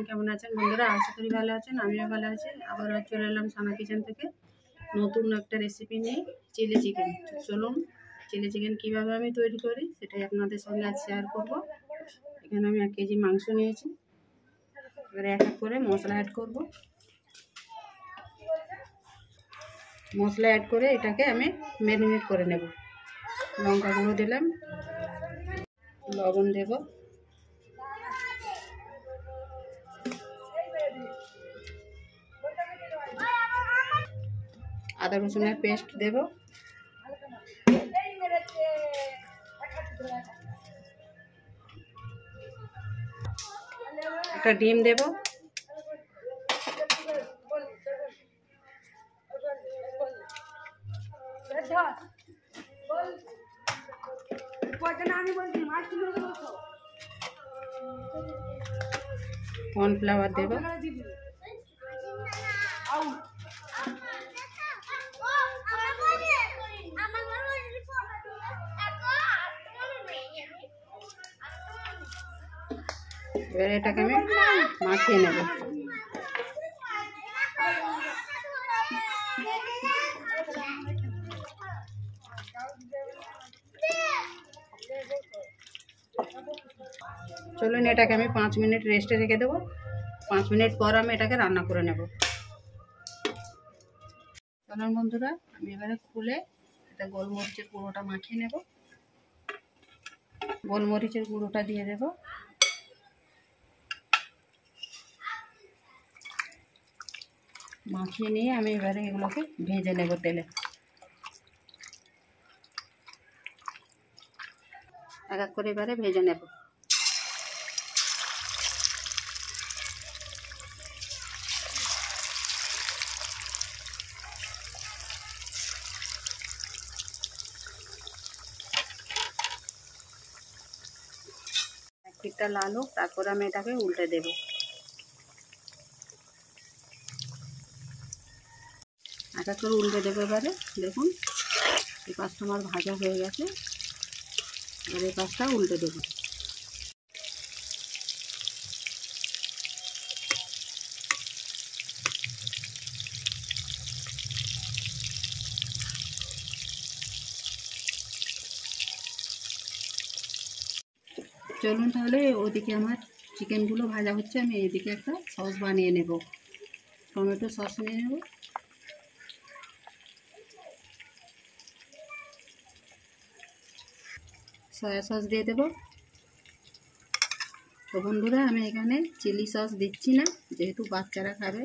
কেমন আছেন বন্ধুরা? আশা করি ভালো আছেন, আমিও ভালো আছি। আবার চলে এলাম সানা কিচেন থেকে নতুন একটা রেসিপি নিয়ে, চিলি চিকেন। চলুন চিলি চিকেন কীভাবে আমি তৈরি করি সেটাই আপনাদের সঙ্গে আজ শেয়ার করব। এখানে আমি 1 কেজি মাংস নিয়েছি। এবারে এক এক করে মশলা অ্যাড করব। মশলা অ্যাড করে এটাকে আমি ম্যারিনেট করে নেব। লঙ্কা গুঁড়ো দিলাম, লবণ দেব, আদা রসুনের পেস্ট দেব, একটা ডিম দেব, কর্নফ্লাওয়ার দেব, এবার এটাকে আমি মাখিয়ে নেব। চলুন এটাকে আমি 5 মিনিট রেস্টে রেখে দেবো। 5 মিনিট পর আমি এটাকে রান্না করে নেব। চলুন বন্ধুরা, আমি এবারে খুলে এটা গোলমরিচের গুঁড়োটা মাখিয়ে নেব। গোলমরিচের গুঁড়োটা দিয়ে দেব, মাখিয়ে নিয়ে আমি এবারে এগুলোকে ভেজে নেব তেলে। এক এক করে এবারে ভেজে নেব। এক পিঠটা লাল হোক, তারপর আমি এটাকে উল্টে দেব। এক এক করে উল্টে দেবো। এবারে দেখুন এই পাশটা আমার ভাজা হয়ে গেছে, এবার এই পাশটা উল্টে দেবো। চলুন তাহলে, ওদিকে আমার চিকেনগুলো ভাজা হচ্ছে, আমি এদিকে একটা সস বানিয়ে নেব। টমেটো সস নিয়ে নেব, সয়া সস দিয়ে দেব। তো বন্ধুরা, আমি এখানে চিলি সস দিচ্ছি না, যেহেতু বাচ্চারা খাবে।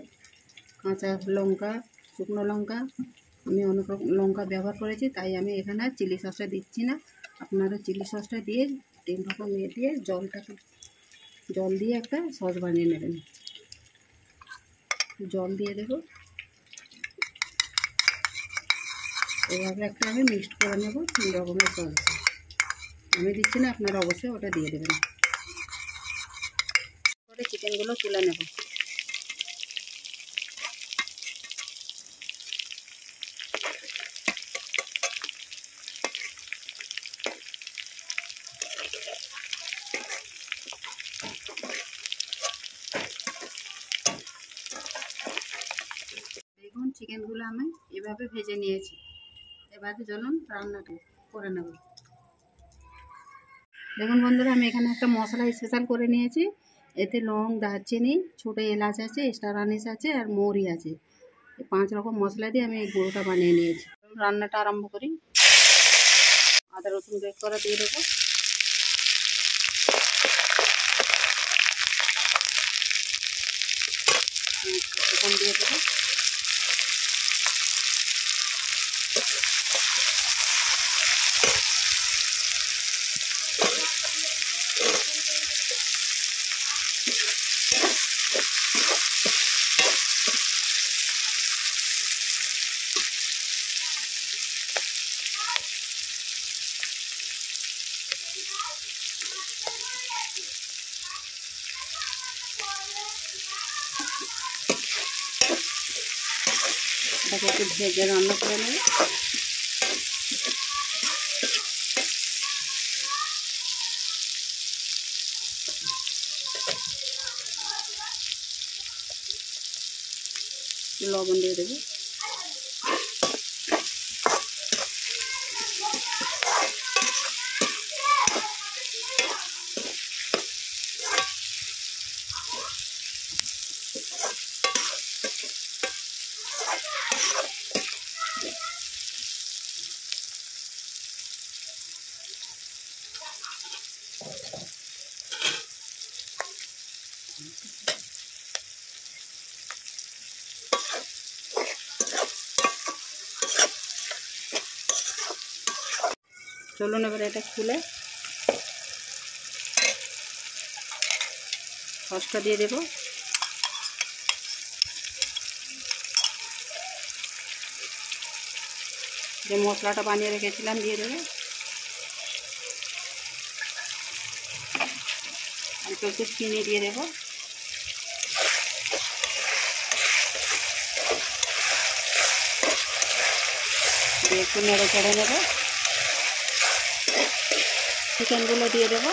কাঁচা লঙ্কা, শুকনো লঙ্কা, আমি অনেক লঙ্কা ব্যবহার করেছি, তাই আমি এখানে আর চিলি সসটা দিচ্ছি না। আপনারা চিলি সসটা দিয়ে 3 রকম দিয়ে জল দিয়ে একটা সস বানিয়ে নেবেন। জল দিয়ে দেব, এভাবে একটা আমি মিক্সড করে নেব 3 রকমের সস। আমি দিচ্ছি না, আপনারা অবশ্যই ওটা দিয়ে দেবেন। পরে চিকেনগুলো তুলে নেব। দেখুন চিকেনগুলো আমি এভাবে ভেজে নিয়েছি। এবারে চলুন রান্নাটা করে নেব। দেখুন বন্ধুরা, আমি এখানে একটা মশলা স্পেশাল করে নিয়েছি। এতে লং, দারচিনি, ছোটো এলাচ আছে, স্টার আনিস আছে, আর মৌরি আছে। এই 5 রকম মশলা দিয়ে আমি এই গুঁড়োটা বানিয়ে নিয়েছি। রান্নাটা আরম্ভ করি। আদা রসুন বেক করা দিয়ে দেবো, চিকেন দিয়ে দেবো, এটাকে একটু ভেজে রান্না করে নেব। লবণ দিয়ে দেবো। চলুন এবার এটা খুলে সসটা দিয়ে দেব। যে মশলাটা বানিয়ে রেখেছিলাম দিয়ে দেবো। একটু একটু চিনি দিয়ে দেবো। দিয়ে একটু নেড়ে চেড়ে নেবো। চিকেনগুলো দিয়ে দেবো।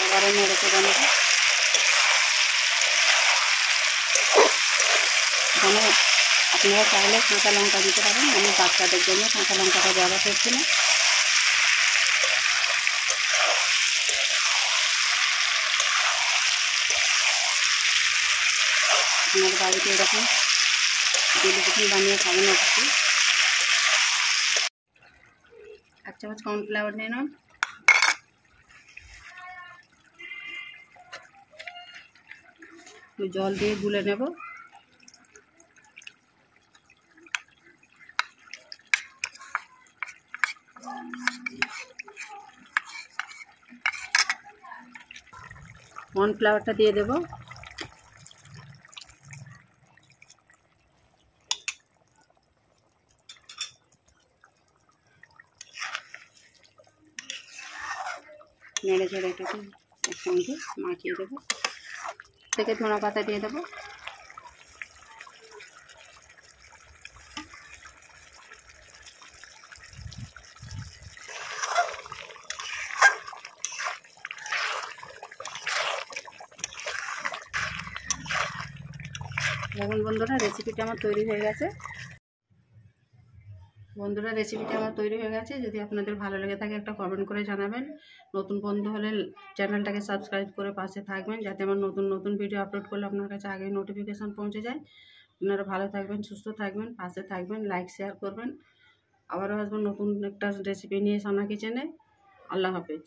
এবারে নেড়ে চেড়ে নেবো। এখানে আপনারা চাইলে কাঁচা লঙ্কা দিতে পারেন, আমি বাচ্চাদের জন্য কাঁচা লঙ্কাটা ব্যবহার করছি না। আপনার বাড়িতে এরকম চিলি চিকেন বানিয়ে খাবেন অবশ্যই। 1 চামচ কর্নফ্লাওয়ার নিয়ে নাও। জল দিয়ে গুলে নেব। কর্নফ্লাওয়ারটা দিয়ে দেব। নেড়ে ঝেড়ে এটাকে একসঙ্গে মাখিয়ে দেবো। থেকে ধনে পাতা দিয়ে দেবো। দেখুন বন্ধুরা, রেসিপিটা আমার তৈরি হয়ে গেছে। যদি আপনাদের ভালো লেগে থাকে একটা কমেন্ট করে জানাবেন। নতুন বন্ধু হলে চ্যানেলটাকে সাবস্ক্রাইব করে পাশে থাকবেন, যাতে আমার নতুন নতুন ভিডিও আপলোড করলে আপনার কাছে আগে নোটিফিকেশান পৌঁছে যায়। আপনারা ভালো থাকবেন, সুস্থ থাকবেন, পাশে থাকবেন, লাইক শেয়ার করবেন। আবারও আসবেন নতুন একটা রেসিপি নিয়ে সানা কিচেনে। আল্লাহ হাফেজ।